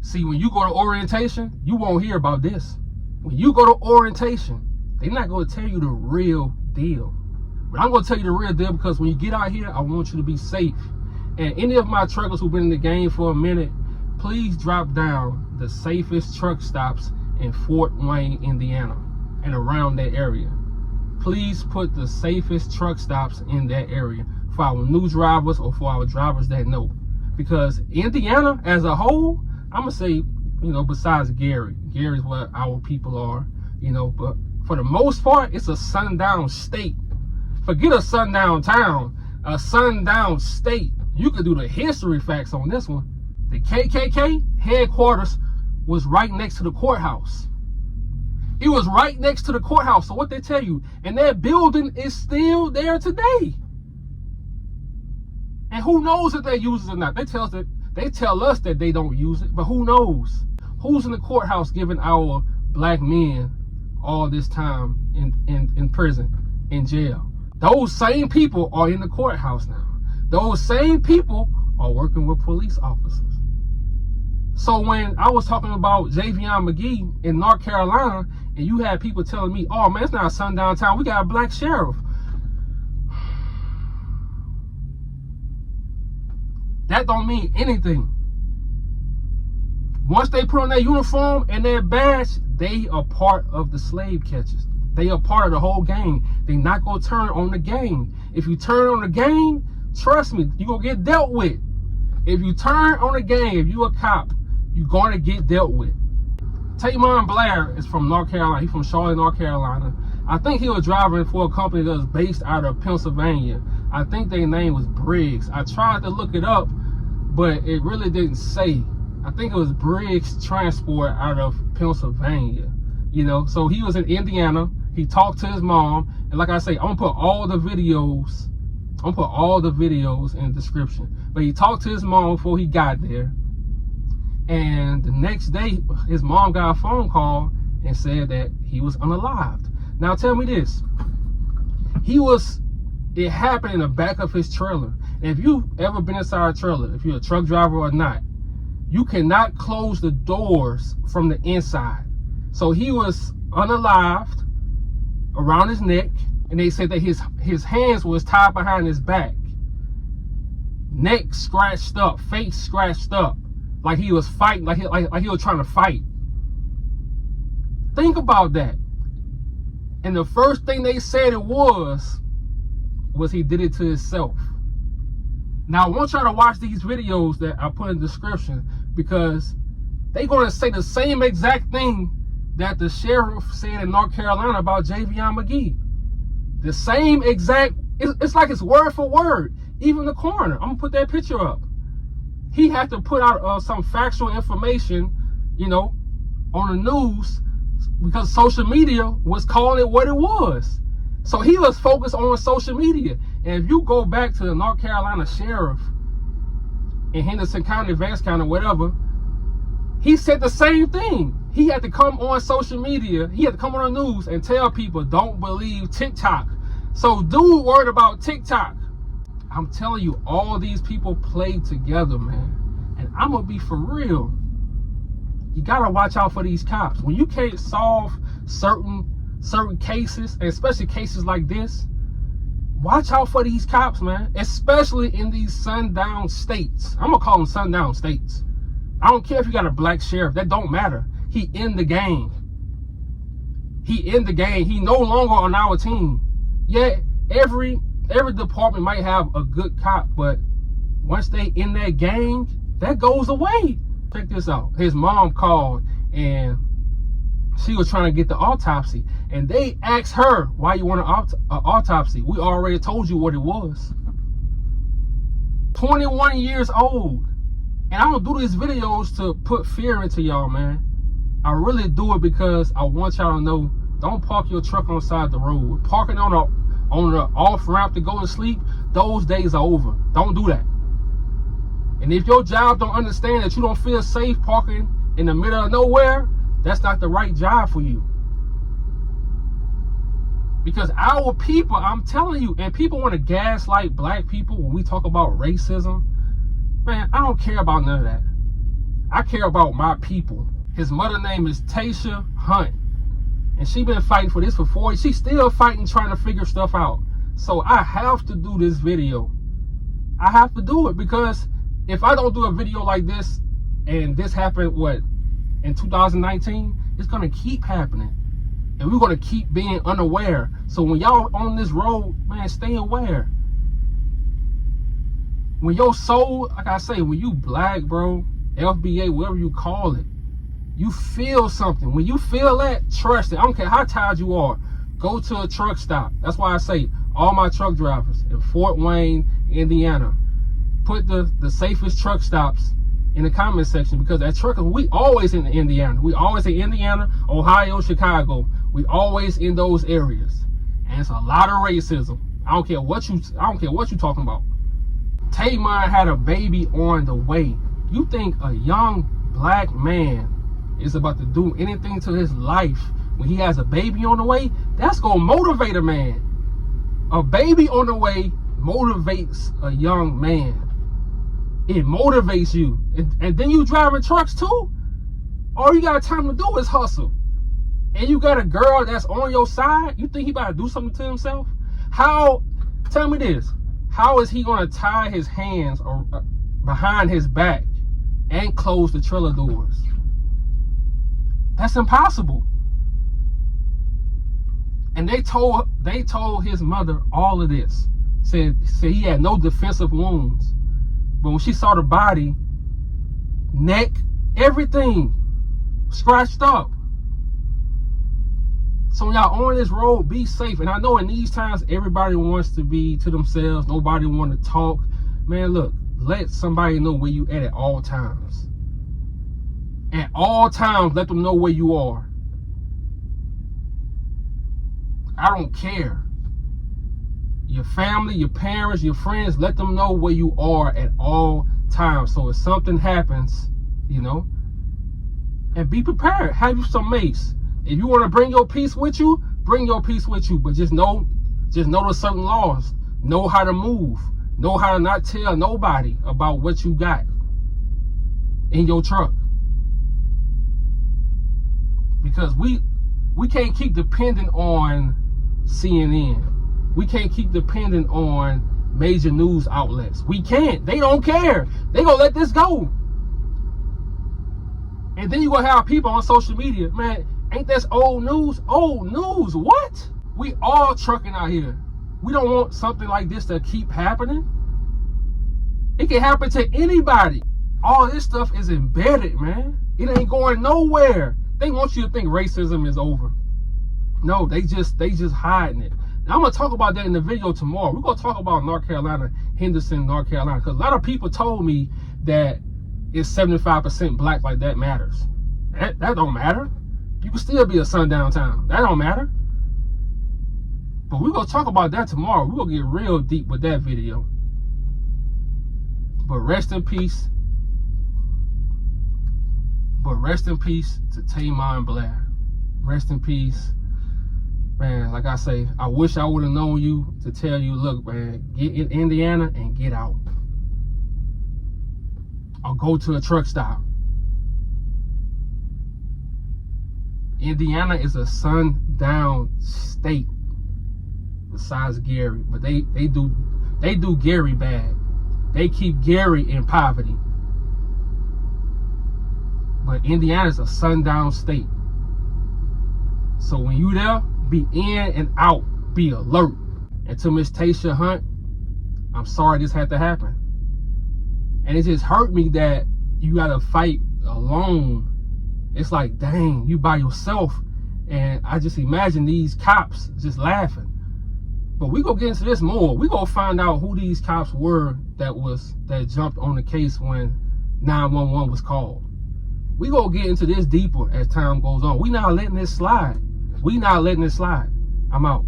See, when you go to orientation, you won't hear about this. When you go to orientation, they're not going to tell you the real deal. But I'm going to tell you the real deal because when you get out here, I want you to be safe. And any of my truckers who've been in the game for a minute, please drop down the safest truck stops in Fort Wayne, Indiana, and around that area. Please put the safest truck stops in that area for our new drivers or for our drivers that know. Because Indiana as a whole, I'm going to say, besides Gary's where our people are, but for the most part, it's a sundown state. Forget a sundown town, a sundown state. You could do the history facts on this one. The KKK headquarters was right next to the courthouse. It was right next to the courthouse. So what they tell you, and that building is still there today. And who knows if they use it or not? They tell us that they don't use it, but who knows? Who's in the courthouse giving our black men all this time in prison, in jail? Those same people are in the courthouse now. Those same people are working with police officers. So when I was talking about Taemon McGee in North Carolina, and you had people telling me, oh man, it's not a sundown town, we got a black sheriff. That don't mean anything. Once they put on their uniform and their badge, they are part of the slave catchers. They are part of the whole gang. They not gonna turn on the gang. If you turn on the gang, trust me, you're gonna get dealt with. If you turn on the gang, if you a cop, you're gonna get dealt with. Taemon Blair is from North Carolina. He's from Charlotte, North Carolina. I think he was driving for a company that was based out of Pennsylvania. I think their name was Briggs. I tried to look it up, but it really didn't say. I think it was Briggs Transport out of Pennsylvania. So he was in Indiana. He talked to his mom, and like I say, I'm gonna put all the videos in the description. But he talked to his mom before he got there. And the next day, his mom got a phone call and said that he was unalived. Now tell me this. It happened in the back of his trailer. And if you've ever been inside a trailer, if you're a truck driver or not, you cannot close the doors from the inside. So he was unalived around his neck, and they said that his hands was tied behind his back. Neck scratched up, face scratched up, like he was fighting, like he was trying to fight. Think about that. And the first thing they said it was he did it to himself. Now I want y'all to watch these videos that I put in the description, because they're going to say the same exact thing that the sheriff said in North Carolina about Taemon McGee. The same exact, it's like it's word for word. Even the coroner, I'm gonna put that picture up. He had to put out some factual information, on the news, because social media was calling it what it was. So he was focused on social media. And if you go back to the North Carolina sheriff in Henderson County, Vance County, whatever, he said the same thing. He had to come on social media. He had to come on the news and tell people, don't believe TikTok. So dude worried about TikTok. I'm telling you, all these people play together, man. And I'm going to be for real. You got to watch out for these cops. When you can't solve certain cases, and especially cases like this, watch out for these cops, man. Especially in these sundown states. I'm going to call them sundown states. I don't care if you got a black sheriff. That don't matter. He in the game. He in the game. He no longer on our team. Yeah, every department might have a good cop, but once they in that gang, that goes away. Check this out. His mom called and she was trying to get the autopsy, and they asked her, why you want an autopsy? We already told you what it was. 21 years old. And I don't do these videos to put fear into y'all, man. I really do it because I want y'all to know, don't park your truck on the side of the road. Parking on the off ramp to go to sleep, those days are over. Don't do that. And if your job don't understand that you don't feel safe parking in the middle of nowhere, that's not the right job for you. Because our people, I'm telling you, and people want to gaslight black people when we talk about racism. Man, I don't care about none of that. I care about my people. His mother name is Tasha Hunt. And she been fighting for this for 4 years. She's still fighting, trying to figure stuff out. So I have to do this video. I have to do it, because if I don't do a video like this, and this happened, what, in 2019, it's going to keep happening. And we're going to keep being unaware. So when y'all on this road, man, stay aware. When your soul, like I say, when you black, bro, FBA, whatever you call it, you feel something. When you feel that, trust it. I don't care how tired you are. Go to a truck stop. That's why I say, all my truck drivers in Fort Wayne, Indiana, put the safest truck stops in the comment section, because that truck, we always in Indiana. We always in Indiana, Ohio, Chicago. We always in those areas. And it's a lot of racism. I don't care what you talking about. Taemon had a baby on the way. You think a young black man is about to do anything to his life when he has a baby on the way? That's gonna motivate a man. A baby on the way motivates a young man. It motivates you. And then you driving trucks too? All you got time to do is hustle. And you got a girl that's on your side? You think he about to do something to himself? How, tell me this, how is he gonna tie his hands behind his back and close the trailer doors? That's impossible. And they told his mother all of this. Said he had no defensive wounds. But when she saw the body, neck, everything scratched up. So when y'all on this road, be safe. And I know in these times, everybody wants to be to themselves. Nobody want to talk. Man, look, let somebody know where you at all times. At all times, let them know where you are. I don't care. Your family, your parents, your friends, let them know where you are at all times. So if something happens, you know, and be prepared. Have you some mace. If you want to bring your peace with you, bring your peace with you. But just know the certain laws. Know how to move. Know how to not tell nobody about what you got in your truck. Because we can't keep depending on CNN. We can't keep depending on major news outlets. We can't. They don't care. They gonna let this go. And then you gonna have people on social media, man, ain't this old news? Old news, what? We all trucking out here. We don't want something like this to keep happening. It can happen to anybody. All this stuff is embedded, man. It ain't going nowhere. They want you to think racism is over. No, they just hiding it. Now, I'm going to talk about that in the video tomorrow. We're going to talk about North Carolina, Henderson, North Carolina. Because a lot of people told me that it's 75% black, like that matters. That don't matter. You can still be a sundown town. That don't matter. But we're going to talk about that tomorrow. We're going to get real deep with that video. But rest in peace. But rest in peace to Taemon Blair. Rest in peace. Man, like I say, I wish I would have known you to tell you, look, man, get in Indiana and get out. Or go to a truck stop. Indiana is a sundown state besides Gary. But they do Gary bad. They keep Gary in poverty. But Indiana's a sundown state. So when you there, be in and out. Be alert. And to Miss Tasha Hunt, I'm sorry this had to happen. And it just hurt me that you gotta fight alone. It's like, dang, you by yourself. And I just imagine these cops just laughing. But we gonna get into this more. We gonna find out who these cops were that jumped on the case when 911 was called. We gonna get into this deeper as time goes on. We not letting this slide. We not letting it slide. I'm out.